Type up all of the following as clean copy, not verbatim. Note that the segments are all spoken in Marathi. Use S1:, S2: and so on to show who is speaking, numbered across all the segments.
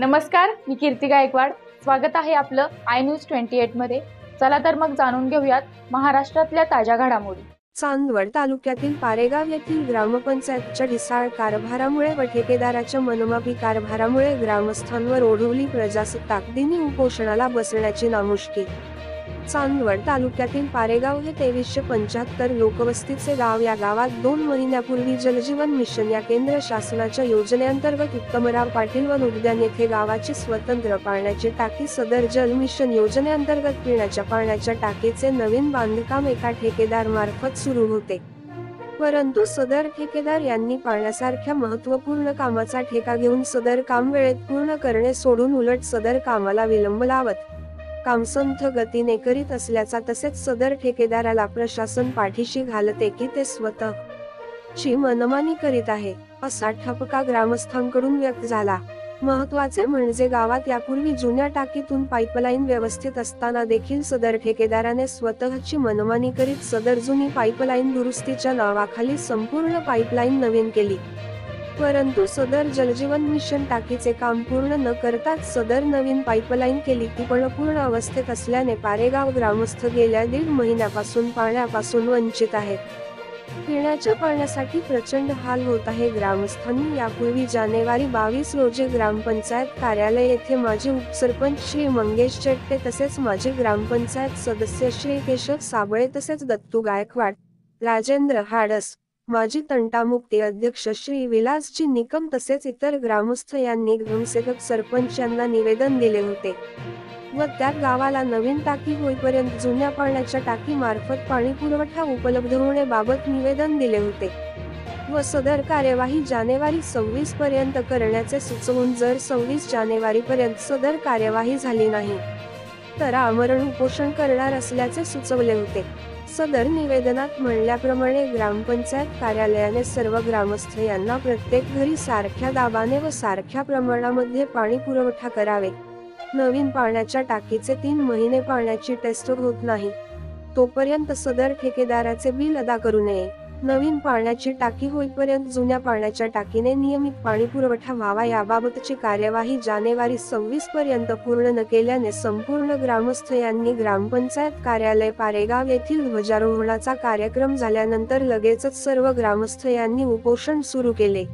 S1: नमस्कार, मी कीर्ती गायकवाड। स्वागत आहे आपलं आय न्यूज 28 मध्ये। चला तर मग जाणून घेऊयात महाराष्ट्रातल्या ताज्या घडामोडी।
S2: चांदवड तालुक्यातील पारेगाव येथील ग्रामपंचायतच्या ढिसाळ कारभारामुळे व ठेकेदाराच्या मनमाफी कारभारामुळे ग्रामस्थांवर ओढवली प्रजासत्ताक दिनी उपोषणाला बसण्याची नामुष्की। चांदवड तालुक्यातील पारेगाव हे 2375 लोकवस्तीचे गाव। या गावात 2 महिन्यापूर्वी जलजीवन मिशन या केंद्र शासनाच्या योजनेअंतर्गत उत्तमराव पाटील वन उद्यान येथे गावाची स्वतंत्र पाण्याची टाकी सदर जल मिशन योजनेअंतर्गत पिण्याच्या पाण्याच्या टाकीचे नवीन बांधकाम एका ठेकेदार मार्फत सुरू होते, परंतु सदर ठेकेदार यांनी पाण्यासारख्या महत्त्वपूर्ण कामाचा ठेका घेऊन सदर काम वेळेत पूर्ण करणे सोडून उलट सदर कामाला विलंब लावत काम संथ गतीने करीत असल्याचा तसेच सदर ठेकेदाराला प्रशासन पाठीशी घालते की ते स्वतःची मनमानी करीत आहे, असा ठपका ग्रामस्थांकडून व्यक्त झाला। महत्त्वाचे म्हणजे गावात यापूर्वी जुन्या टाकीतून पाईपलाईन व्यवस्थित असताना देखील सदर ठेकेदाराने स्वतःची मनमानी करीत सदर जुनी पाईपलाईन दुरुस्तीच्या नावाखाली संपूर्ण पाईपलाईन नवीन केली, परंतु सदर जलजीवन मिशन टाकीचे काम पूर्ण न करताच सदर नवीन पाईपलाईन केली ती पण अपूर्ण अवस्थेत असल्याने पारेगाव ग्रामस्थ गेल्या 1.5 महिन्यापासून पाण्यापासून वंचित आहेत। पिण्याच्या पाण्यासाठी प्रचंड हाल होत आहे। ग्रामस्थांनी यापूर्वी जानेवारी 22 रोजी ग्रामपंचायत कार्यालय येथे माजी उपसरपंच श्री मंगेश चेट्टे तसेच माजी ग्रामपंचायत सदस्य श्री केशव साबळे तसेच दत्तू गायकवाड, राजेंद्र हाडस, माजी तंटामुक्ती अध्यक्ष श्री विलासजी निकम तसेच इतर ग्रामस्थ यांनी ग्रामसेवक सरपंच यांना निवेदन दिले होते व त्यात गावाला नवीन टाकी होईपर्यंत जुन्या पाण्याच्या टाकी मार्फत पाणी पुरवठा उपलब्ध होण्याबाबत निवेदन दिले होते व सदर कार्यवाही जानेवारी 26 पर्यंत करण्याचे सुचवून जर 26 जानेवारी पर्यंत सदर कार्यवाही झाली नाही तर आमरण उपोषण करणार असल्याचे सुचवले होते। सदर निवेदनात म्हणल्याप्रमाणे ग्रामपंचायत कार्यालयाने सर्व ग्रामस्थ यांना प्रत्येक घरी सारख्या दाबाने व सारख्या प्रमाणामध्ये पाणी पुरवठा करावे। नवीन पाण्याच्या टाकीचे 3 महिने पाण्याची टेस्ट होत नाही तोपर्यंत सदर ठेकेदाराचे बिल अदा करू नये। नवीन पाण्याची टाकी होईपर्यंत जुन्या पाण्याच्या टाकीने नियमित पाणी पुरवठा व्हावा। याबाबतची कार्यवाही जानेवारी 26 पर्यंत पूर्ण न केल्याने संपूर्ण ग्रामस्थ यांनी ग्रामपंचायत कार्यालय पारेगाव येथील ध्वजारोहणाचा कार्यक्रम झाल्यानंतर लगेचच सर्व ग्रामस्थ यांनी उपोषण सुरू केले।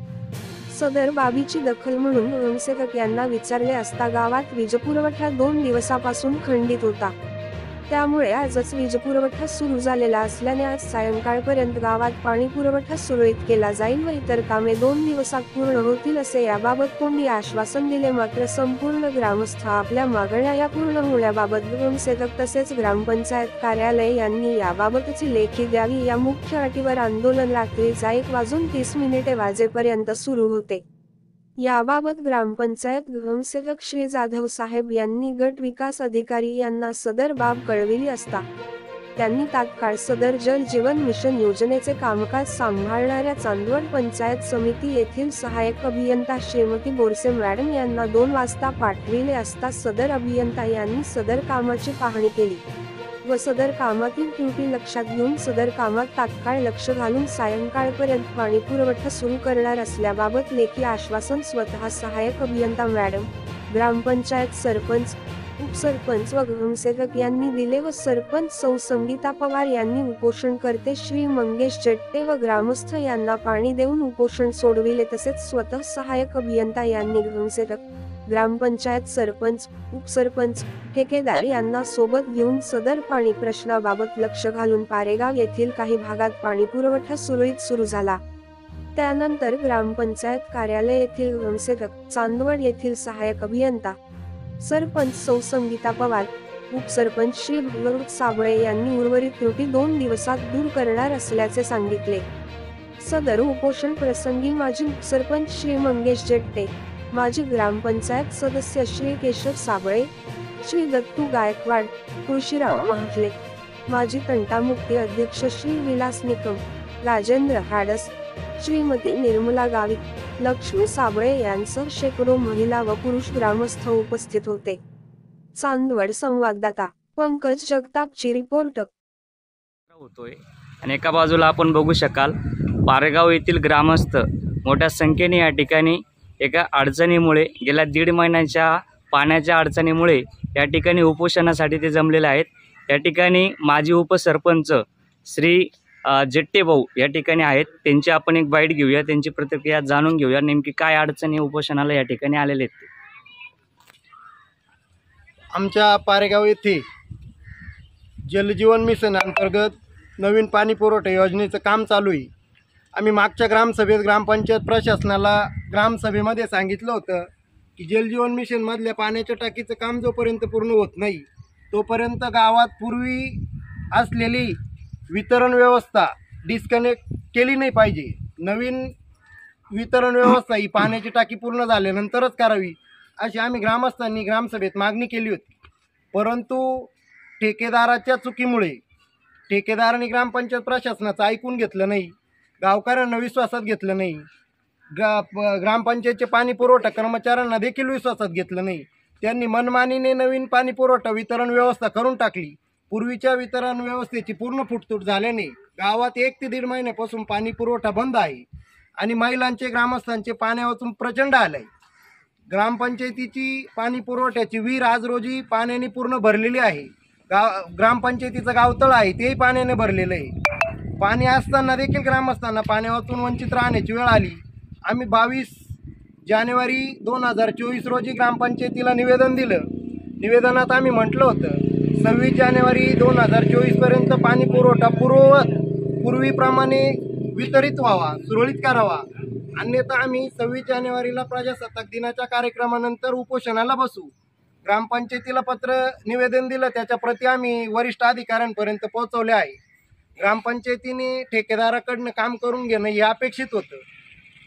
S2: सदर बाबीची दखल म्हणून ग्रामसेवक यांना विचारले असता गावात वीजपुरवठा 2 दिवसापासून खंडित होता, त्यामुळे आजच वीजपुरवठा सुरू झालेला असल्याने आज सायंकाळपर्यंत गावात पाणी पुरवठा सुरळीत केला जाईल व इतर कामे 2 दिवसात पूर्ण होतील असे याबाबत कोणी आश्वासन दिले, मात्र संपूर्ण ग्रामस्थ आपल्या मागण्या या पूर्ण होण्याबाबत ग्रामसेवक तसेच ग्रामपंचायत कार्यालय यांनी याबाबतची लेखी द्यावी या मुख्य अटीवर आंदोलन रात्रीचा 1:30 वाजेपर्यंत सुरू होते। याबाबत ग्रामपंचायत ग्रामसेवक श्री जाधव साहेब यांनी गट विकास अधिकारी यांना सदर बाब कळविली असता त्यांनी तात्काळ सदर जल जीवन मिशन योजनेचे कामकाज सांभाळणाऱ्या चांदवड पंचायत समिती येथील सहाय्यक अभियंता श्रीमती बोरसे मॅडम यांना 2 वाजता पाठविले असता सदर अभियंता यांनी सदर कामाची पाहणी केली व सदर कामातील त्रुटी लक्षात घेऊन सदर कामात तात्काळ लक्ष घालून सायंकाळपर्यंत पाणी पुरवठा सुरू करणार असल्याबाबत लेखी आश्वासन स्वतः सहाय्यक अभियंता मॅडम, ग्रामपंचायत सरपंच, उपसरपंच व ग्रामसेवक यांनी दिले व सरपंच सौ संगीता पवार यांनी उपोषणकर्ते श्री मंगेश चेट्टे व ग्रामस्थ यांना पाणी देऊन उपोषण सोडविले। तसेच स्वतः सहाय्यक अभियंता यांनी ग्रामसेवक, ग्रामपंचायत सरपंच, उपसरपंच, ठेकेदार यांना सोबत घेऊन सदर पाणी प्रश्नाबाबत लक्ष घालून पारेगाव येथील काही भागात पाणी पुरवठा सुरळीत सुरू झाला। त्यानंतर ग्रामपंचायत कार्यालय येथील ग्रामसेवक, चांदवड येथील सहाय्यक अभियंता, सरपंच सौ संगीता पवार, उपसरपंच श्री भगवत साबळे यांनी उर्वरित त्रुटी 2 दिवसात दूर करणार असल्याचे सांगितले। सदर उपोषण प्रसंगी माजी उपसरपंच श्री मंगेश चेट्टे, माजी ग्रामपंचायत सदस्य श्री केशव साबळे, श्री दत्तू गायकवाड, तुळशीराव महाले, माजी तंटामुक्ती अध्यक्ष श्री विलास निकम, राजेंद्र हाडस, श्रीमती निर्मला गावित, लक्ष्मी साबळे यांसह शेकडो महिला व पुरुष ग्रामस्थ उपस्थित होते। चांदवड संवाददाता पंकज जगतापची रिपोर्ट
S3: होतोय आणि एका बाजूला आपण बघू शकाल पारेगाव येथील ग्रामस्थ मोठ्या संख्येने या ठिकाणी एका अडचणीमुळे गेल्या 1.5 महिन्याच्या पाण्याच्या अडचणीमुळे या ठिकाणी उपोषणासाठी ते जमलेले आहेत. या ठिकाणी माजी उपसरपंच श्री जेट्टे भाऊ या ठिकाणी आहेत. त्यांची आपण एक बाईट घेऊया, त्यांची प्रतिक्रिया जाणून घेऊया, नेमकी काय अडचणी उपोषणाला या ठिकाणी आलेले आहेत.
S4: आमच्या पारेगाव येथे जलजीवन मिशन अंतर्गत नवीन पाणी पुरवठा योजनेचं काम चालू आहे. आम्ही मागच्या ग्रामसभेत ग्रामपंचायत प्रशासनाला ग्रामसभेमध्ये सांगितलं होतं की जलजीवन मिशनमधल्या पाण्याच्या टाकीचं काम जोपर्यंत पूर्ण होत नाही तोपर्यंत गावात पूर्वी असलेली वितरण व्यवस्था डिस्कनेक्ट केली नाही पाहिजे. नवीन वितरण व्यवस्था ही पाण्याची टाकी पूर्ण झाल्यानंतरच करावी अशी आम्ही ग्रामस्थांनी ग्रामसभेत मागणी केली होती. परंतु ठेकेदाराच्या चुकीमुळे ठेकेदारांनी ग्रामपंचायत प्रशासनाचं ऐकून घेतलं नाही, गावकऱ्यांना विश्वासात घेतलं नाही, ग्रामपंचायतचे पाणी पुरवठा कर्मचाऱ्यांना देखील विश्वासात घेतलं नाही. त्यांनी मनमानीने नवीन पाणी पुरवठा वितरण व्यवस्था करून टाकली. पूर्वीच्या वितरण व्यवस्थेची पूर्ण फुटतूट झाल्याने गावात 1 ते 1.5 महिन्यापासून पाणी पुरवठा बंद आहे आणि महिलांचे ग्रामस्थांचे पाण्या वाचून प्रचंड आले आहे. ग्रामपंचायतीची पाणी पुरवठ्याची विहीर आज रोजी पाण्याने पूर्ण भरलेली आहे. ग्रामपंचायतीचं गावतळ आहे तेही पाण्याने भरलेलं आहे. पाणी असताना देखील ग्रामस्थांना पाण्या वाचून वंचित राहण्याची वेळ आली. आम्ही 22 जानेवारी 2024 रोजी ग्रामपंचायतीला निवेदन दिलं. निवेदनात आम्ही म्हटलं होतं 26 जानेवारी 2024पर्यंत पाणी पुरवठा पूर्वीप्रमाणे वितरित व्हावा, सुरळीत करावा, अन्यथा आम्ही 26 जानेवारीला प्रजासत्ताक दिनाच्या कार्यक्रमानंतर उपोषणाला बसू. ग्रामपंचायतीला पत्र निवेदन दिलं, त्याच्या प्रती आम्ही वरिष्ठ अधिकाऱ्यांपर्यंत पोहोचवले आहे. ग्रामपंचायतीने ठेकेदाराकडनं काम करून घेणं हे अपेक्षित होतं.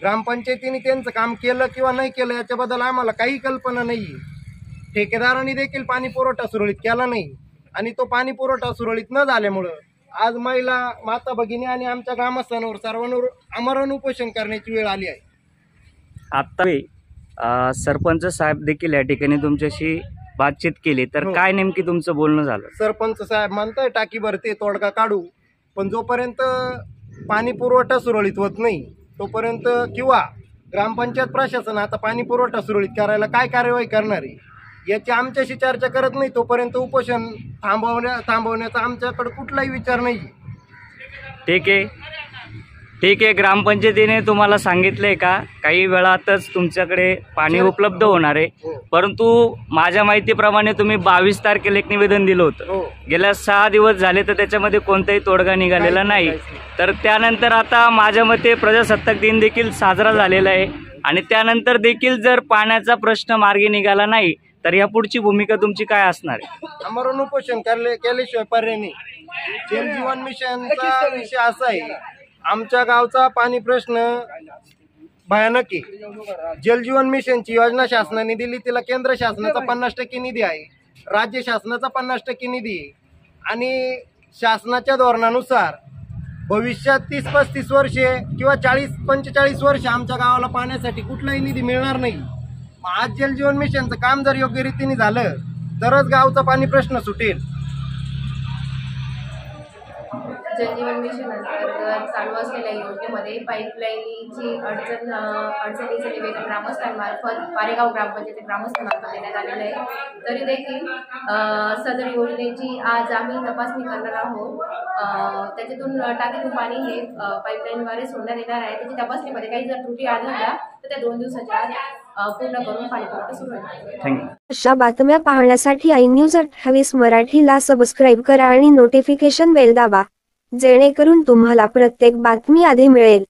S4: ग्रामपंचायतीने त्यांचं काम केलं किंवा नाही केलं याच्याबद्दल आम्हाला काही कल्पना नाही आहे. ठेकेदारांनी देखील पाणी पुरवठा सुरळीत केला नाही आणि तो पाणी पुरवठा सुरळीत न झाल्यामुळं आज महिला, माता भगिनी आणि आमच्या ग्रामस्थांवर सर्वांवर आमरण उपोषण करण्याची वेळ आली आहे.
S3: आता सरपंच साहेब देखील या ठिकाणी तुमच्याशी बातचीत केली, तर काय नेमकी तुमचं बोलणं झालं?
S4: सरपंच साहेब म्हणताय टाकी भरते, तोडगा काढू, पण जोपर्यंत पाणी पुरवठा सुरळीत होत नाही तोपर्यंत किंवा ग्रामपंचायत प्रशासन आता पाणी पुरवठा सुरळीत करायला काय कार्यवाही करणार आहे याची आमच्याशी चर्चा करत नाही तोपर्यंत उपोषण थांबवण्याचा आमच्याकडे कुठलाही विचार नाही.
S3: ठीक आहे. ग्रामपंचायतीने तुम्हाला सांगितलंय का काही वेळातच तुमच्याकडे पाणी उपलब्ध होणार आहे? परंतु माझ्या माहितीप्रमाणे तुम्ही 22 तारखेला एक निवेदन दिलं होतं. गेल्या 6 दिवस झाले तर त्याच्यामध्ये कोणताही तोडगा निघालेला नाही. तर त्यानंतर आता माझ्या मते प्रजासत्ताक दिन देखील साजरा झालेला आहे आणि त्यानंतर देखील जर पाण्याचा प्रश्न मार्गी निघाला नाही तर यापुढची भूमिका तुमची काय असणार आहे?
S4: आमरण उपोषण केल्याशिवाय पर्याय नाही. जलजीवन मिशनचा विषय असा आहे, आमच्या गावचा पाणी प्रश्न भयानक आहे. जलजीवन मिशनची योजना शासनाने दिली, तिला केंद्र शासनाचा 50% निधी आहे, राज्य शासनाचा 50% निधी आहे आणि शासनाच्या धोरणानुसार भविष्यात 30-35 वर्षे किंवा 40-45 वर्ष आमच्या गावाला पाण्यासाठी कुठलाही निधी मिळणार नाही. आज जलजीवन मिशनचं काम जर योग्य रीतीने झालं तरच गावचा पाणी प्रश्न सुटेल.
S5: जलजीवन मिशन अंतर्गत चालू असलेल्या योजनेमध्ये पाईपलाईनची अडचणीचं निवेदन ग्रामस्थांमार्फत पारेगाव ग्रामपंचायत ग्रामस्थांमार्फत देण्यात आलेलं आहे. तरी देखील सदर योजनेची आज आम्ही तपासणी करणार आहोत. त्याच्यातून टाकीतून पाणी हे पाईपलाईनद्वारे सोडण्यात येणार आहे. त्याची तपासणीमध्ये काही जर त्रुटी आढळल्या तर त्या 2 दिवसाच्या आत पूर्ण करून पाणी पुरवठा सुरू होईल.
S2: अशा बातम्या पाहण्यासाठी iNews 28 मराठीला सबस्क्राईब करा आणि नोटिफिकेशन बेल दाबा, जेणेकरून तुम्हाला प्रत्येक बातमी आधी मिळेल.